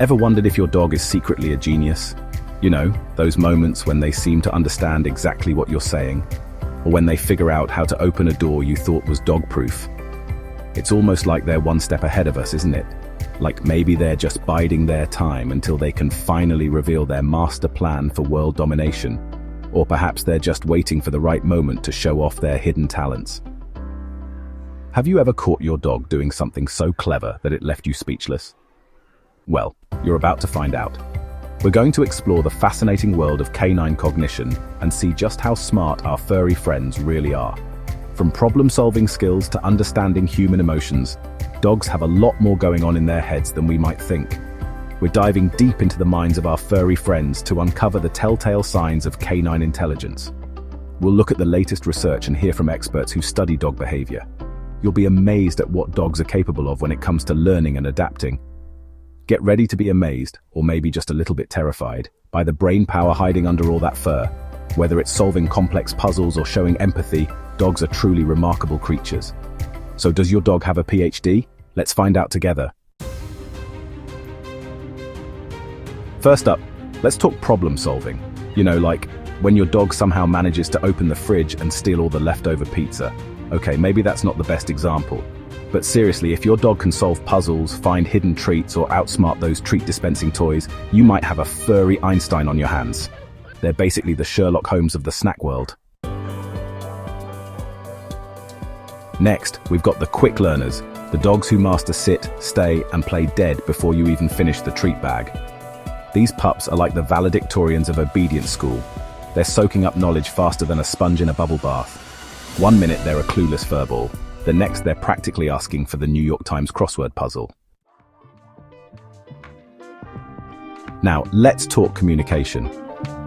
Ever wondered if your dog is secretly a genius? You know, those moments when they seem to understand exactly what you're saying, or when they figure out how to open a door you thought was dog-proof. It's almost like they're one step ahead of us, isn't it? Like maybe they're just biding their time until they can finally reveal their master plan for world domination. Or perhaps they're just waiting for the right moment to show off their hidden talents. Have you ever caught your dog doing something so clever that it left you speechless? Well, you're about to find out. We're going to explore the fascinating world of canine cognition and see just how smart our furry friends really are. From problem-solving skills to understanding human emotions, dogs have a lot more going on in their heads than we might think. We're diving deep into the minds of our furry friends to uncover the telltale signs of canine intelligence. We'll look at the latest research and hear from experts who study dog behavior. You'll be amazed at what dogs are capable of when it comes to learning and adapting. Get ready to be amazed, or maybe just a little bit terrified, by the brain power hiding under all that fur. Whether it's solving complex puzzles or showing empathy, dogs are truly remarkable creatures. So does your dog have a PhD? Let's find out together. First up, let's talk problem solving. You know, like when your dog somehow manages to open the fridge and steal all the leftover pizza. Okay, maybe that's not the best example. But seriously, if your dog can solve puzzles, find hidden treats, or outsmart those treat-dispensing toys, you might have a furry Einstein on your hands. They're basically the Sherlock Holmes of the snack world. Next, we've got the quick learners, the dogs who master sit, stay, and play dead before you even finish the treat bag. These pups are like the valedictorians of obedience school. They're soaking up knowledge faster than a sponge in a bubble bath. 1 minute they're a clueless furball. The next, they're practically asking for the New York Times crossword puzzle. Now, let's talk communication.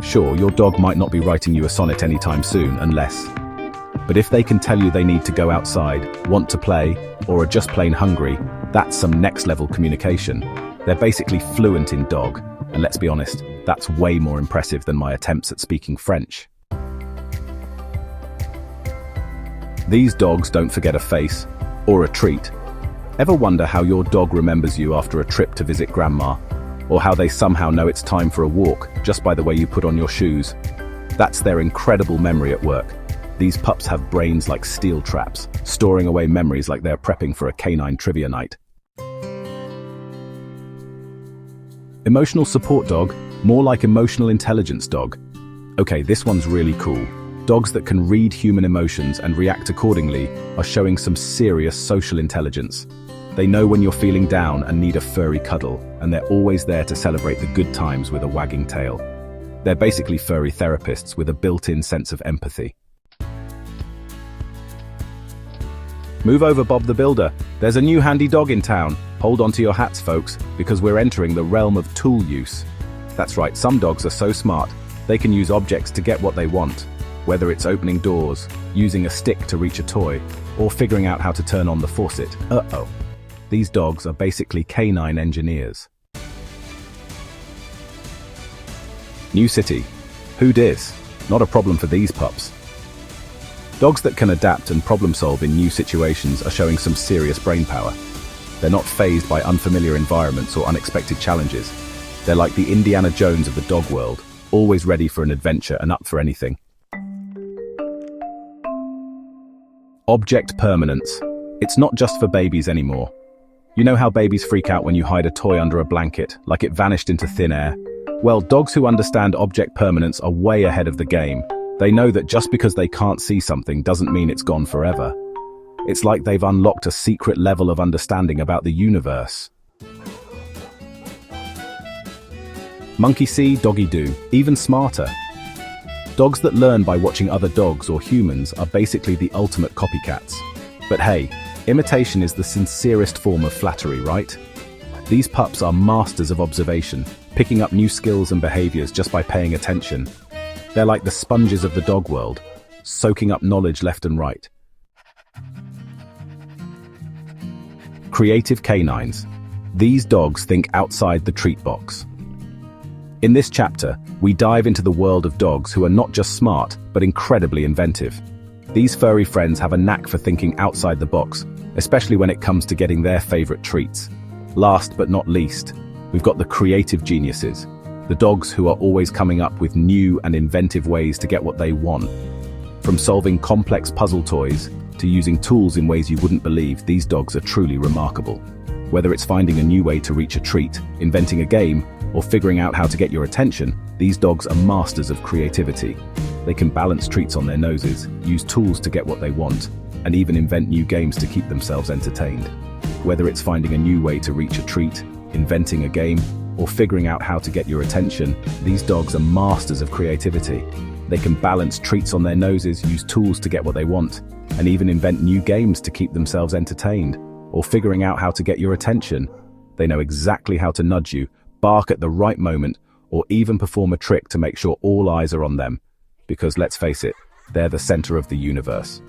Sure, your dog might not be writing you a sonnet anytime soon, unless... But if they can tell you they need to go outside, want to play, or are just plain hungry, that's some next-level communication. They're basically fluent in dog, and let's be honest, that's way more impressive than my attempts at speaking French. These dogs don't forget a face, or a treat. Ever wonder how your dog remembers you after a trip to visit grandma? Or how they somehow know it's time for a walk, just by the way you put on your shoes? That's their incredible memory at work. These pups have brains like steel traps, storing away memories like they're prepping for a canine trivia night. Emotional support dog, more like emotional intelligence dog. Okay, this one's really cool. Dogs that can read human emotions and react accordingly are showing some serious social intelligence. They know when you're feeling down and need a furry cuddle, and they're always there to celebrate the good times with a wagging tail. They're basically furry therapists with a built-in sense of empathy. Move over, Bob the Builder. There's a new handy dog in town. Hold on to your hats, folks, because we're entering the realm of tool use. That's right, some dogs are so smart, they can use objects to get what they want. Whether it's opening doors, using a stick to reach a toy, or figuring out how to turn on the faucet. Uh-oh. These dogs are basically canine engineers. New city. Who dis? Not a problem for these pups. Dogs that can adapt and problem-solve in new situations are showing some serious brain power. They're not fazed by unfamiliar environments or unexpected challenges. They're like the Indiana Jones of the dog world, always ready for an adventure and up for anything. Object permanence. It's not just for babies anymore. You know how babies freak out when you hide a toy under a blanket, like it vanished into thin air? Well, dogs who understand object permanence are way ahead of the game. They know that just because they can't see something doesn't mean it's gone forever. It's like they've unlocked a secret level of understanding about the universe. Monkey see, doggy do, even smarter. Dogs that learn by watching other dogs or humans are basically the ultimate copycats. But hey, imitation is the sincerest form of flattery, right? These pups are masters of observation, picking up new skills and behaviors just by paying attention. They're like the sponges of the dog world, soaking up knowledge left and right. Creative canines. These dogs think outside the treat box. In this chapter, we dive into the world of dogs who are not just smart, but incredibly inventive. These furry friends have a knack for thinking outside the box, especially when it comes to getting their favorite treats. Last but not least, We've got the creative geniuses, the dogs who are always coming up with new and inventive ways to get what they want. From solving complex puzzle toys to using tools in ways you wouldn't believe, these dogs are truly remarkable. Whether it's finding a new way to reach a treat, inventing a game, or figuring out how to get your attention, these dogs are masters of creativity. They can balance treats on their noses, use tools to get what they want, and even invent new games to keep themselves entertained. Whether it's finding a new way to reach a treat, inventing a game, or figuring out how to get your attention, these dogs are masters of creativity. They can balance treats on their noses, use tools to get what they want, and even invent new games to keep themselves entertained, or figuring out how to get your attention. They know exactly how to nudge you, bark at the right moment, or even perform a trick to make sure all eyes are on them. Because let's face it, they're the center of the universe.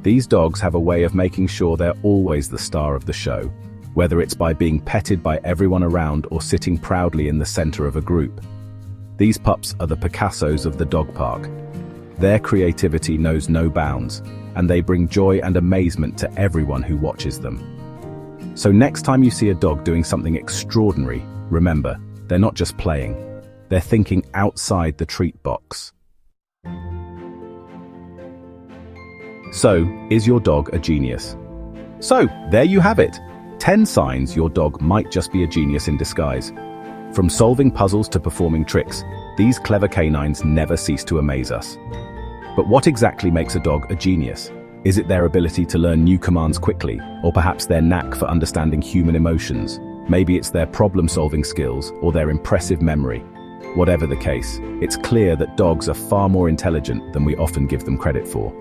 These dogs have a way of making sure they're always the star of the show, whether it's by being petted by everyone around or sitting proudly in the center of a group. These pups are the Picassos of the dog park. Their creativity knows no bounds, and they bring joy and amazement to everyone who watches them. So next time you see a dog doing something extraordinary, remember, they're not just playing, they're thinking outside the treat box. So, is your dog a genius? So, there you have it. 10 signs your dog might just be a genius in disguise. From solving puzzles to performing tricks, these clever canines never cease to amaze us. But what exactly makes a dog a genius? Is it their ability to learn new commands quickly, or perhaps their knack for understanding human emotions? Maybe it's their problem-solving skills or their impressive memory. Whatever the case, it's clear that dogs are far more intelligent than we often give them credit for.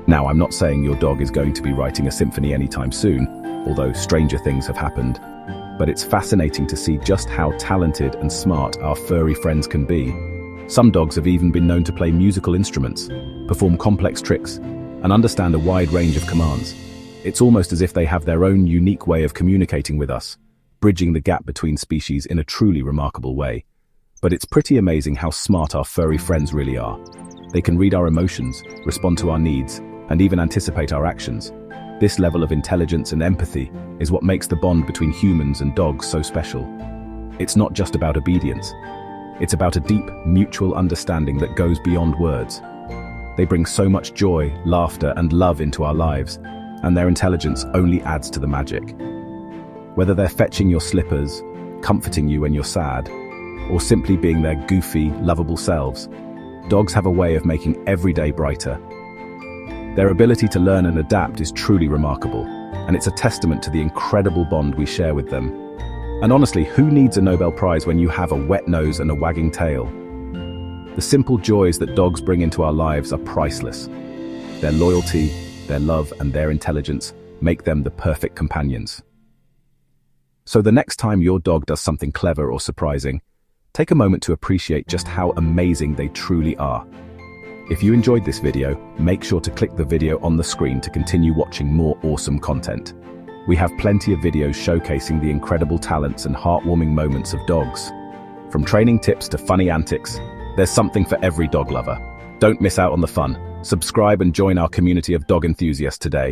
Now, I'm not saying your dog is going to be writing a symphony anytime soon, although stranger things have happened. But it's fascinating to see just how talented and smart our furry friends can be. Some dogs have even been known to play musical instruments, perform complex tricks, and understand a wide range of commands. It's almost as if they have their own unique way of communicating with us, bridging the gap between species in a truly remarkable way. But it's pretty amazing how smart our furry friends really are. They can read our emotions, respond to our needs, and even anticipate our actions. This level of intelligence and empathy is what makes the bond between humans and dogs so special. It's not just about obedience. It's about a deep, mutual understanding that goes beyond words. They bring so much joy, laughter, and love into our lives, and their intelligence only adds to the magic. Whether they're fetching your slippers, comforting you when you're sad, or simply being their goofy, lovable selves, dogs have a way of making every day brighter. Their ability to learn and adapt is truly remarkable, and it's a testament to the incredible bond we share with them. And honestly, who needs a Nobel Prize when you have a wet nose and a wagging tail? The simple joys that dogs bring into our lives are priceless. Their loyalty, their love, and their intelligence make them the perfect companions. So the next time your dog does something clever or surprising, take a moment to appreciate just how amazing they truly are. If you enjoyed this video, make sure to click the video on the screen to continue watching more awesome content. We have plenty of videos showcasing the incredible talents and heartwarming moments of dogs. From training tips to funny antics, there's something for every dog lover. Don't miss out on the fun. Subscribe and join our community of dog enthusiasts today.